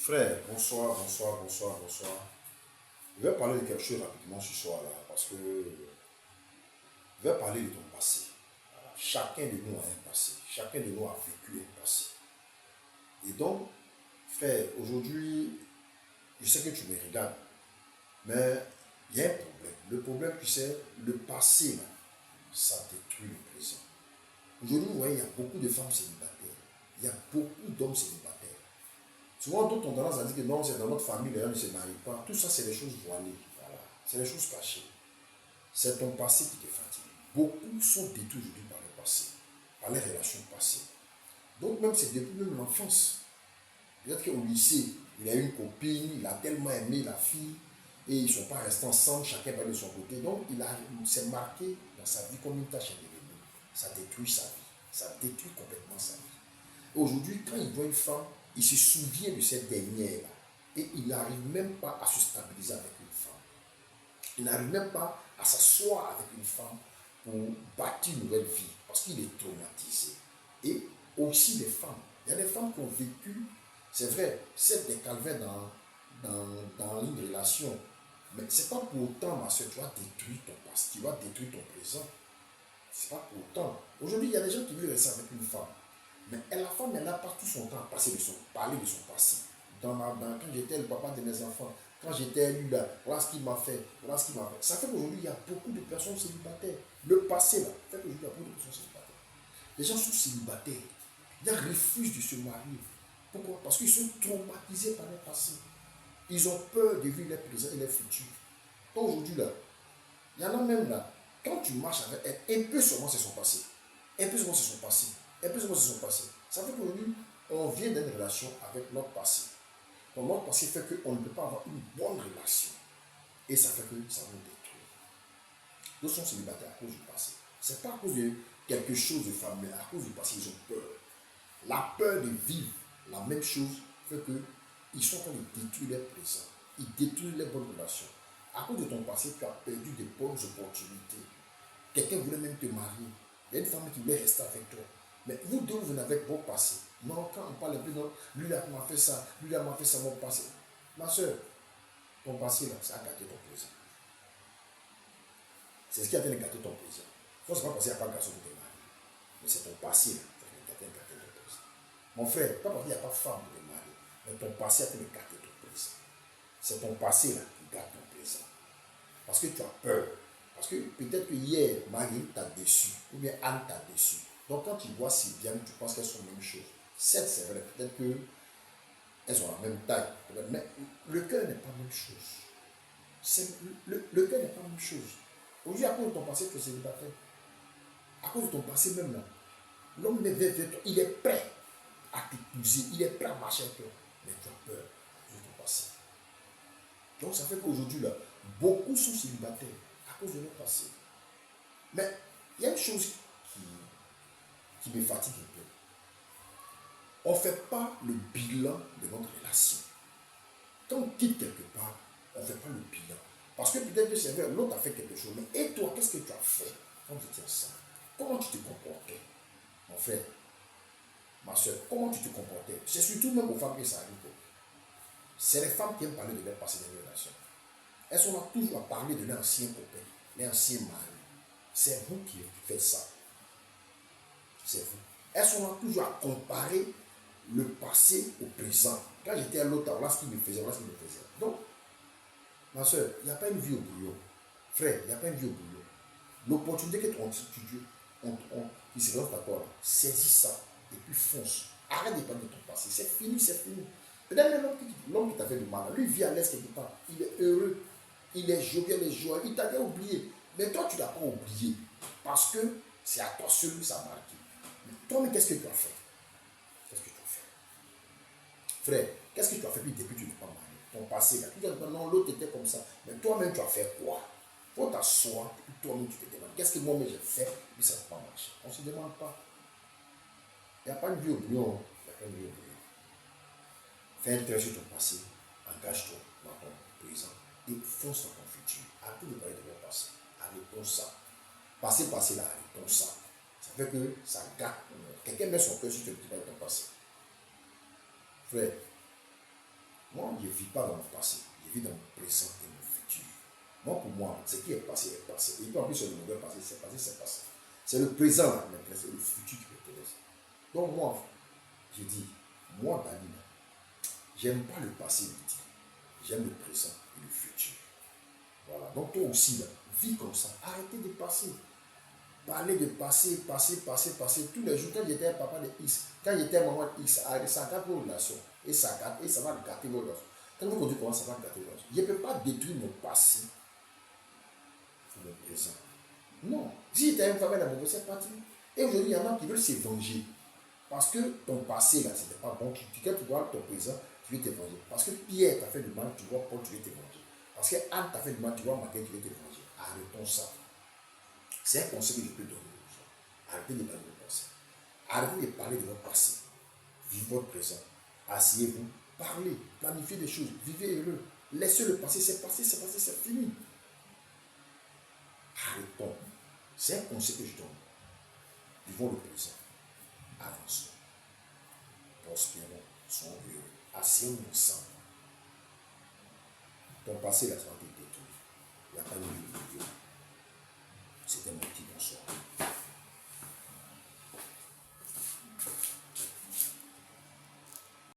Frère, bonsoir, bonsoir, bonsoir, bonsoir. Je vais parler de quelque chose rapidement ce soir-là, parce que je vais parler de ton passé. Voilà. Chacun de nous a un passé. Chacun de nous a vécu un passé. Et donc, frère, aujourd'hui, je sais que tu me regardes, mais il y a un problème. Le problème, tu sais, le passé, là, ça détruit le présent. Aujourd'hui, vous voyez, il y a beaucoup de femmes célibataires. Il y a beaucoup d'hommes célibataires. Souvent, d'autres ont tendance à dire que non, c'est dans notre famille, les gens ne se marient pas. Tout ça, c'est des choses voilées. Voilà. C'est des choses cachées. C'est ton passé qui te fatigue. Beaucoup sont détruits aujourd'hui par le passé, par les relations passées. Donc, même c'est depuis même l'enfance. Peut-être qu'au lycée, il a une copine, il a tellement aimé la fille, et ils ne sont pas restés ensemble, chacun va de son côté. Donc, il s'est marqué dans sa vie comme une tâche indélébile. Ça détruit sa vie. Ça détruit complètement sa vie. Aujourd'hui, quand il voit une femme, il se souvient de cette dernière-là. Et il n'arrive même pas à se stabiliser avec une femme. Il n'arrive même pas à s'asseoir avec une femme pour bâtir une nouvelle vie. Parce qu'il est traumatisé. Et aussi les femmes. Il y a des femmes qui ont vécu, c'est vrai, c'est des calvaires dans une relation. Mais ce n'est pas pour autant, ma soeur, tu vas détruire ton passé, tu vas détruire ton présent. Ce n'est pas pour autant. Aujourd'hui, il y a des gens qui veulent rester avec une femme. Mais la femme, elle n'a pas tout son temps à parler de son passé. Quand j'étais le papa de mes enfants, quand j'étais lui là, voilà ce qu'il m'a fait, voilà ce qu'il m'a fait. Ça fait qu'aujourd'hui, il y a beaucoup de personnes célibataires. Le passé là, fait qu'aujourd'hui, il y a beaucoup de personnes célibataires. Les gens sont célibataires. Ils refusent de se marier. Pourquoi? Parce qu'ils sont traumatisés par le passé. Ils ont peur de vivre leur présent et leur futur. Donc aujourd'hui là, il y en a même là, quand tu marches avec elle, un peu seulement c'est son passé. Un peu seulement c'est son passé. Un peu seulement c'est son passé. Ça fait qu'aujourd'hui, on vient d'une relation avec notre passé. Donc notre passé fait qu'on ne peut pas avoir une bonne relation. Et ça fait que ça nous détruit. Nous sommes célibataires à cause du passé. Ce n'est pas à cause de quelque chose de familier, à cause du passé, ils ont peur. La peur de vivre la même chose fait qu'ils sont en train de détruire leur présent. Ils détruisent les bonnes relations. À cause de ton passé, tu as perdu de bonnes opportunités. Quelqu'un voulait même te marier. Il y a une femme qui voulait rester avec toi. Mais vous deux, vous venez avec vos passés. Non, quand on parle un peu, non, lui là m'a fait ça, lui là m'a fait ça, mon passé. Ma soeur, ton passé là, ça a gâté ton présent. C'est ce qui a gâté ton présent. Il ne faut pas penser à pas de garçon qui t'est marié. Mais c'est ton passé là qui a gâté ton présent. Mon frère, pas parce qu'il n'y a pas de femme qui t'est mariée, mais ton passé a gâté ton présent. C'est ton passé là qui gâte ton présent. Parce que tu as peur. Parce que peut-être que hier, Marie t'a déçu, ou bien Anne t'a déçu. Donc quand tu vois Sylviane, tu penses qu'elles sont la même chose. Certes, c'est vrai, peut-être qu'elles ont la même taille. Mais le cœur n'est pas la même chose. Le cœur n'est pas la même chose. Aujourd'hui, à cause de ton passé, tu es célibataire. À cause de ton passé même là, l'homme vers toi, il est prêt à t'épouser, il est prêt à marcher avec toi. Mais tu as peur de ton passé. Donc ça fait qu'aujourd'hui, là, beaucoup sont célibataires à cause de leur passé. Mais il y a une chose qui me fatigue un peu. On ne fait pas le bilan de notre relation. Quand on quitte quelque part, on ne fait pas le bilan. Parce que peut-être que c'est vrai, l'autre a fait quelque chose. Mais et toi, qu'est-ce que tu as fait quand tu étais ensemble? Comment tu te comportais? Mon frère, ma soeur, comment tu te comportais? C'est surtout même aux femmes que ça arrive. C'est les femmes qui aiment parler de leur passé dans les relations. Elles sont là toujours à parler de l'ancien copain, l'ancien mari. C'est vous qui faites ça. C'est vous. Elles sont là toujours à comparer le passé au présent. Quand j'étais à l'autre, voilà ce qu'il me faisait, voilà ce qu'il me faisait. Donc, ma soeur, il n'y a pas une vie au bouillon. Frère, il n'y a pas une vie au bouillon. L'opportunité que tu se présente à toi, là, saisis ça et puis fonce. Arrête de parler de ton passé. C'est fini, c'est fini. Peut-être l'homme qui t'a fait du mal, lui vit à l'aise quelque part. Il est heureux. Il est jovial, il est joyeux. Il t'avait oublié. Mais toi, tu ne l'as pas oublié. Parce que c'est à toi seul que ça a marqué. Mais toi, mais qu'est-ce que tu as fait? Qu'est-ce que tu as fait? Frère, qu'est-ce que tu as fait depuis que tu n'es pas marié? Ton passé, là. Tu dis, non, l'autre était comme ça. Mais toi-même, tu as fait quoi? Il faut t'asseoir et puis toi-même, tu te demandes. Qu'est-ce que moi-même j'ai fait? Mais ça n'a pas marché. On ne se demande pas. Il n'y a pas de vie au bouillon. Il n'y a pas de vie au bouillon. Fais un trait sur ton passé. Engage-toi dans ton présent. Et fonce dans ton futur. Arrête de parler de ton passé. Arrêtons ça. Passé, là, arrêtons ça. Ça fait que ça gâte. Quelqu'un met son cœur sur ton petit pas de ton passé. Frère, Moi, je ne vis pas dans mon passé. Je vis dans mon présent et mon futur. Moi, pour moi, ce qui est passé est passé. Et puis en plus, sur le mauvais passé, c'est passé, c'est passé. C'est le présent là, maintenant, c'est le futur qui m'intéresse. Donc moi, je dis, moi, Dani, j'aime pas le passé, j'aime le présent et le futur. Voilà. Donc toi aussi, là, vis comme ça. Arrêtez de passer. Parler de passé, passé, passé, passé. Tous les jours, quand j'étais un papa de X, quand j'étais un maman de X, ça gâte vos relations. Et ça va gâter vos relations. Quand vous comprenez comment ça va gâter vos relations. Je ne peux pas détruire mon passé pour le présent. Non. Si j'étais un famille d'amour, c'est parti. Et aujourd'hui, il y en a qui veulent s'évanger. Parce que ton passé, là, c'était pas bon. Quand tu vois ton présent, tu veux t'évanger. Parce que Pierre t'a fait du mal, tu vois Paul, tu veux t'évanger. Parce que Anne t'a fait du mal, tu vois Marguerite, tu veux t'évanger. Arrêtons ça. C'est un conseil que je peux donner aux gens. Arrêtez de parler de votre passé. Arrêtez de parler de votre passé. Vivez votre présent. Asseyez-vous, parlez, planifiez des choses, vivez heureux. Laissez le passé, c'est passé, c'est passé, c'est fini. Arrêtons. C'est un conseil que je donne. Vivons le présent. Avançons. Prospérons. Soyons heureux. Asseyons-nous ensemble. Ton passé, là, ça va te détruire. Il n'y a pas de vie.